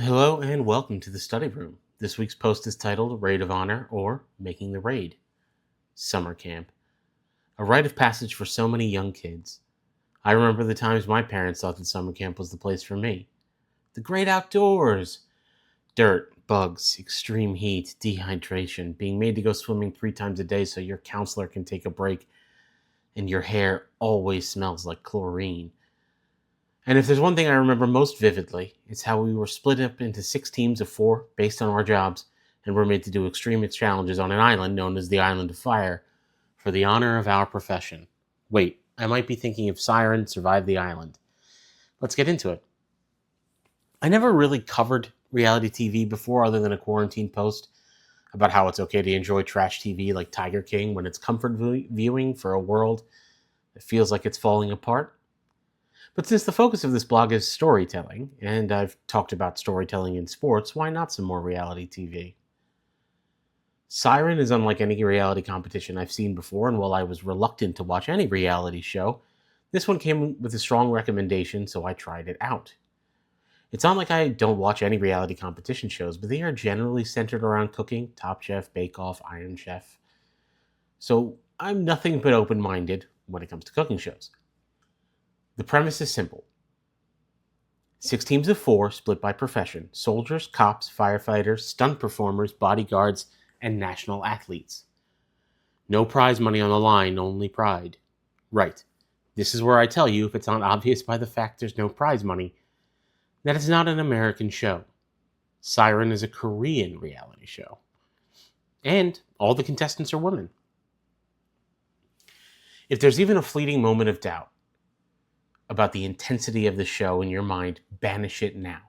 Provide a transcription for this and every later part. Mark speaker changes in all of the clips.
Speaker 1: Hello and welcome to the study room. This week's post is titled Raid of Honor or Making the Raid. Summer camp. A rite of passage for so many young kids. I remember the times my parents thought that summer camp was the place for me. The great outdoors! Dirt, bugs, extreme heat, dehydration, being made to go swimming 3 times a day so your counselor can take a break, and your hair always smells like chlorine. And if there's one thing I remember most vividly, it's how we were split up into 6 teams of 4 based on our jobs and were made to do extreme challenges on an island known as the Island of Fire for the honor of our profession. Wait, I might be thinking of Siren Survive the Island. Let's get into it. I never really covered reality TV before other than a quarantine post about how it's okay to enjoy trash TV like Tiger King when it's comfort viewing for a world that feels like it's falling apart. But since the focus of this blog is storytelling, and I've talked about storytelling in sports, why not some more reality TV? Siren is unlike any reality competition I've seen before, and while I was reluctant to watch any reality show, this one came with a strong recommendation, so I tried it out. It's not like I don't watch any reality competition shows, but they are generally centered around cooking: Top Chef, Bake Off, Iron Chef. So I'm nothing but open minded when it comes to cooking shows. The premise is simple. 6 teams of 4 split by profession: soldiers, cops, firefighters, stunt performers, bodyguards, and national athletes. No prize money on the line, only pride. Right. This is where I tell you, if it's not obvious by the fact there's no prize money, that it's not an American show. Siren is a Korean reality show. And all the contestants are women. If there's even a fleeting moment of doubt about the intensity of the show in your mind, banish it now.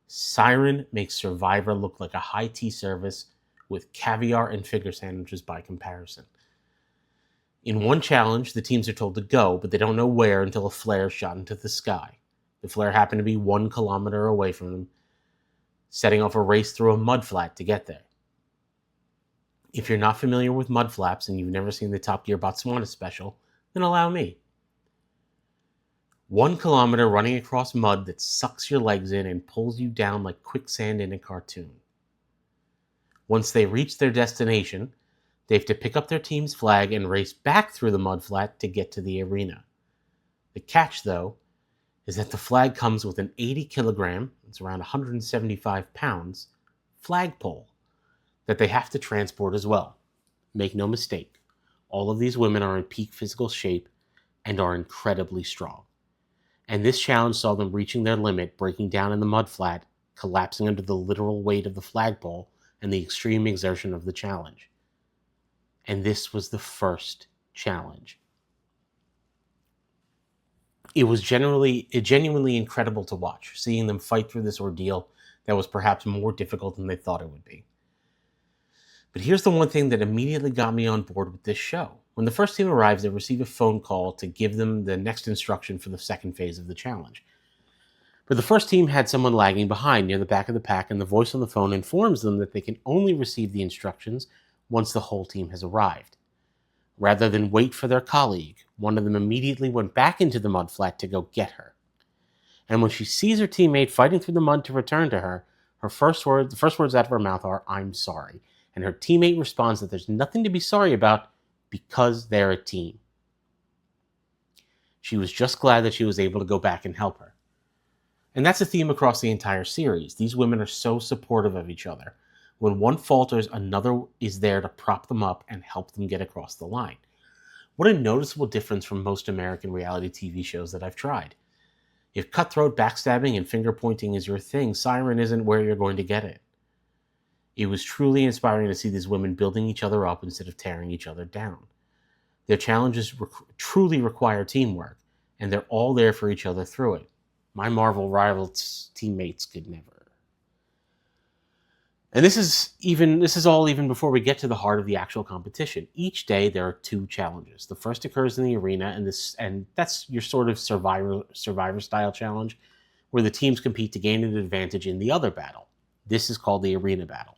Speaker 1: Siren makes Survivor look like a high tea service with caviar and finger sandwiches by comparison. In one challenge, the teams are told to go, but they don't know where until a flare is shot into the sky. The flare happened to be 1 kilometer away from them, setting off a race through a mud flat to get there. If you're not familiar with mud flaps and you've never seen the Top Gear Botswana special, then allow me. 1 kilometer running across mud that sucks your legs in and pulls you down like quicksand in a cartoon. Once they reach their destination, they have to pick up their team's flag and race back through the mud flat to get to the arena. The catch, though, is that the flag comes with an 80 kilogram, it's around 175 pounds, flagpole that they have to transport as well. Make no mistake, all of these women are in peak physical shape and are incredibly strong. And this challenge saw them reaching their limit, breaking down in the mud flat, collapsing under the literal weight of the flagpole and the extreme exertion of the challenge. And this was the first challenge. It was genuinely incredible to watch, seeing them fight through this ordeal that was perhaps more difficult than they thought it would be. But here's the one thing that immediately got me on board with this show. When the first team arrives, they receive a phone call to give them the next instruction for the second phase of the challenge. But the first team had someone lagging behind near the back of the pack, and the voice on the phone informs them that they can only receive the instructions once the whole team has arrived. Rather than wait for their colleague, one of them immediately went back into the mud flat to go get her. And when she sees her teammate fighting through the mud to return to her, the first words out of her mouth are, "I'm sorry." And her teammate responds that there's nothing to be sorry about because they're a team. She was just glad that she was able to go back and help her. And that's a theme across the entire series. These women are so supportive of each other. When one falters, another is there to prop them up and help them get across the line. What a noticeable difference from most American reality TV shows that I've tried. If cutthroat backstabbing and finger pointing is your thing, Siren isn't where you're going to get it. It was truly inspiring to see these women building each other up instead of tearing each other down. Their challenges truly require teamwork, and they're all there for each other through it. My Marvel rivals teammates could never. And this is all even before we get to the heart of the actual competition. Each day there are 2 challenges. The first occurs in the arena, and that's your sort of survivor style challenge, where the teams compete to gain an advantage in the other battle. This is called the arena battle.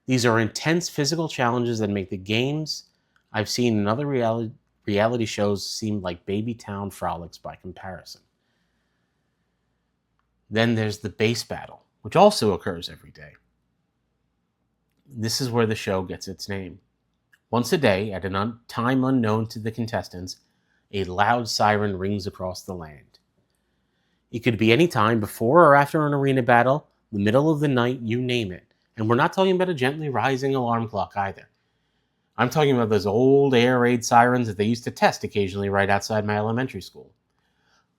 Speaker 1: These are intense physical challenges that make the games I've seen in other reality shows seem like baby town frolics by comparison. Then there's the base battle, which also occurs every day. This is where the show gets its name. Once a day, at a time unknown to the contestants, a loud siren rings across the land. It could be any time before or after an arena battle, the middle of the night, you name it. And we're not talking about a gently rising alarm clock either. I'm talking about those old air raid sirens that they used to test occasionally right outside my elementary school.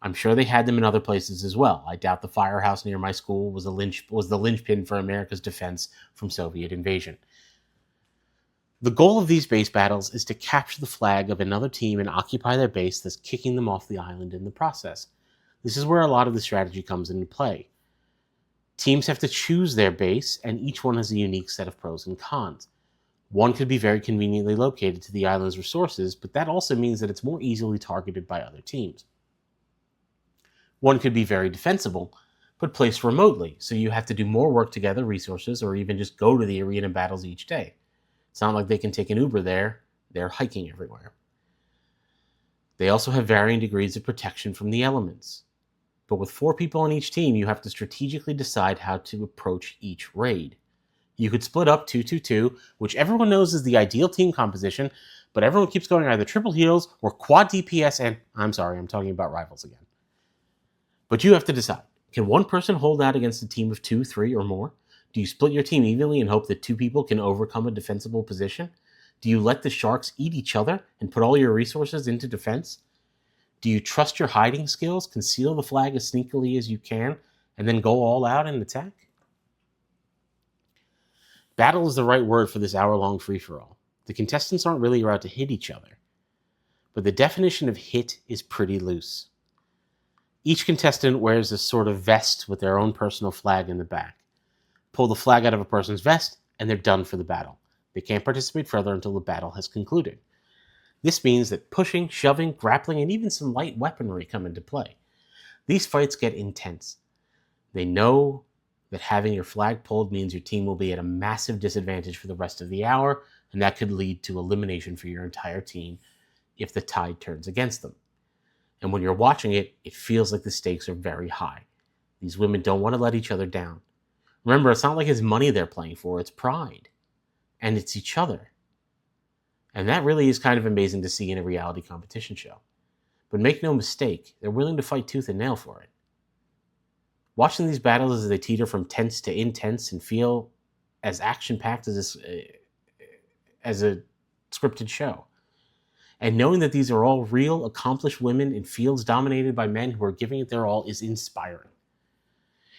Speaker 1: I'm sure they had them in other places as well. I doubt the firehouse near my school was the linchpin for America's defense from Soviet invasion. The goal of these base battles is to capture the flag of another team and occupy their base, thus kicking them off the island in the process. This is where a lot of the strategy comes into play. Teams have to choose their base, and each one has a unique set of pros and cons. One could be very conveniently located to the island's resources, but that also means that it's more easily targeted by other teams. One could be very defensible, but placed remotely, so you have to do more work to gather resources or even just go to the arena battles each day. It's not like they can take an Uber there, they're hiking everywhere. They also have varying degrees of protection from the elements. But with 4 people on each team, you have to strategically decide how to approach each raid. You could split up 2-2-2, which everyone knows is the ideal team composition, but everyone keeps going either triple heals or quad DPS and, I'm sorry, I'm talking about rivals again. But you have to decide. Can one person hold out against a team of 2, 3, or more? Do you split your team evenly and hope that 2 people can overcome a defensible position? Do you let the sharks eat each other and put all your resources into defense? Do you trust your hiding skills, conceal the flag as sneakily as you can, and then go all out and attack? Battle is the right word for this hour-long free-for-all. The contestants aren't really allowed to hit each other, but the definition of hit is pretty loose. Each contestant wears a sort of vest with their own personal flag in the back. Pull the flag out of a person's vest, and they're done for the battle. They can't participate further until the battle has concluded. This means that pushing, shoving, grappling, and even some light weaponry come into play. These fights get intense. They know that having your flag pulled means your team will be at a massive disadvantage for the rest of the hour, and that could lead to elimination for your entire team if the tide turns against them. And when you're watching it, it feels like the stakes are very high. These women don't want to let each other down. Remember, it's not like it's money they're playing for, it's pride. And it's each other. And that really is kind of amazing to see in a reality competition show. But make no mistake, they're willing to fight tooth and nail for it. Watching these battles as they teeter from tense to intense and feel as action-packed as a scripted show. And knowing that these are all real, accomplished women in fields dominated by men who are giving it their all is inspiring.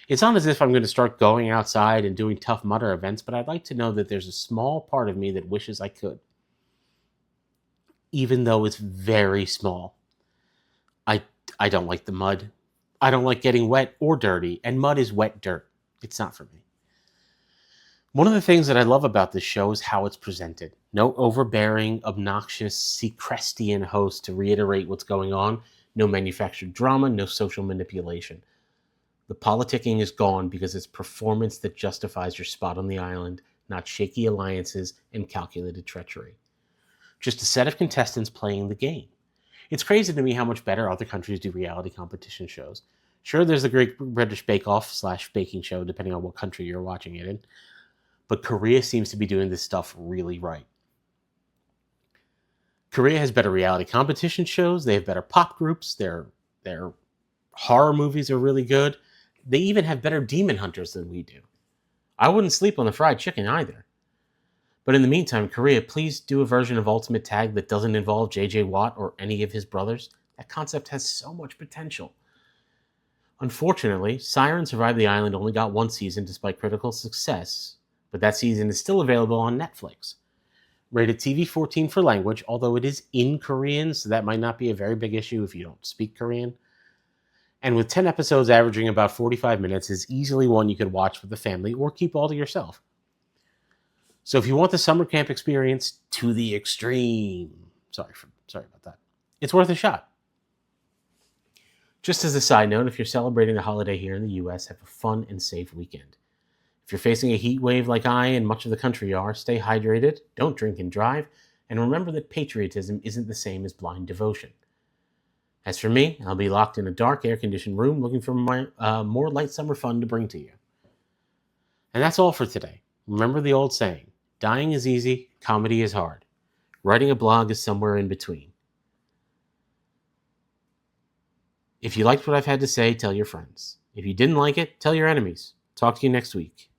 Speaker 1: It's not as if I'm going to start going outside and doing Tough Mudder events, but I'd like to know that there's a small part of me that wishes I could. Even though it's very small. I don't like the mud. I don't like getting wet or dirty, and mud is wet dirt. It's not for me. One of the things that I love about this show is how it's presented. No overbearing, obnoxious, Seacrestian host to reiterate what's going on. No manufactured drama, no social manipulation. The politicking is gone because it's performance that justifies your spot on the island, not shaky alliances and calculated treachery. Just a set of contestants playing the game. It's crazy to me how much better other countries do reality competition shows. Sure, there's the Great British Bake Off / baking show, depending on what country you're watching it in. But Korea seems to be doing this stuff really right. Korea has better reality competition shows. They have better pop groups. Their horror movies are really good. They even have better demon hunters than we do. I wouldn't sleep on the fried chicken either. But in the meantime, Korea, please do a version of Ultimate Tag that doesn't involve JJ Watt or any of his brothers. That concept has so much potential. Unfortunately, Siren Survived the Island only got 1 season despite critical success, but that season is still available on Netflix. Rated TV 14 for language, although it is in Korean, so that might not be a very big issue if you don't speak Korean. And with 10 episodes averaging about 45 minutes, is easily one you could watch with the family or keep all to yourself. So if you want the summer camp experience to the extreme, sorry about that, it's worth a shot. Just as a side note, if you're celebrating the holiday here in the US, have a fun and safe weekend. If you're facing a heat wave like I and much of the country are, stay hydrated, don't drink and drive, and remember that patriotism isn't the same as blind devotion. As for me, I'll be locked in a dark, air-conditioned room looking for more light summer fun to bring to you. And that's all for today. Remember the old saying, dying is easy, comedy is hard. Writing a blog is somewhere in between. If you liked what I've had to say, tell your friends. If you didn't like it, tell your enemies. Talk to you next week.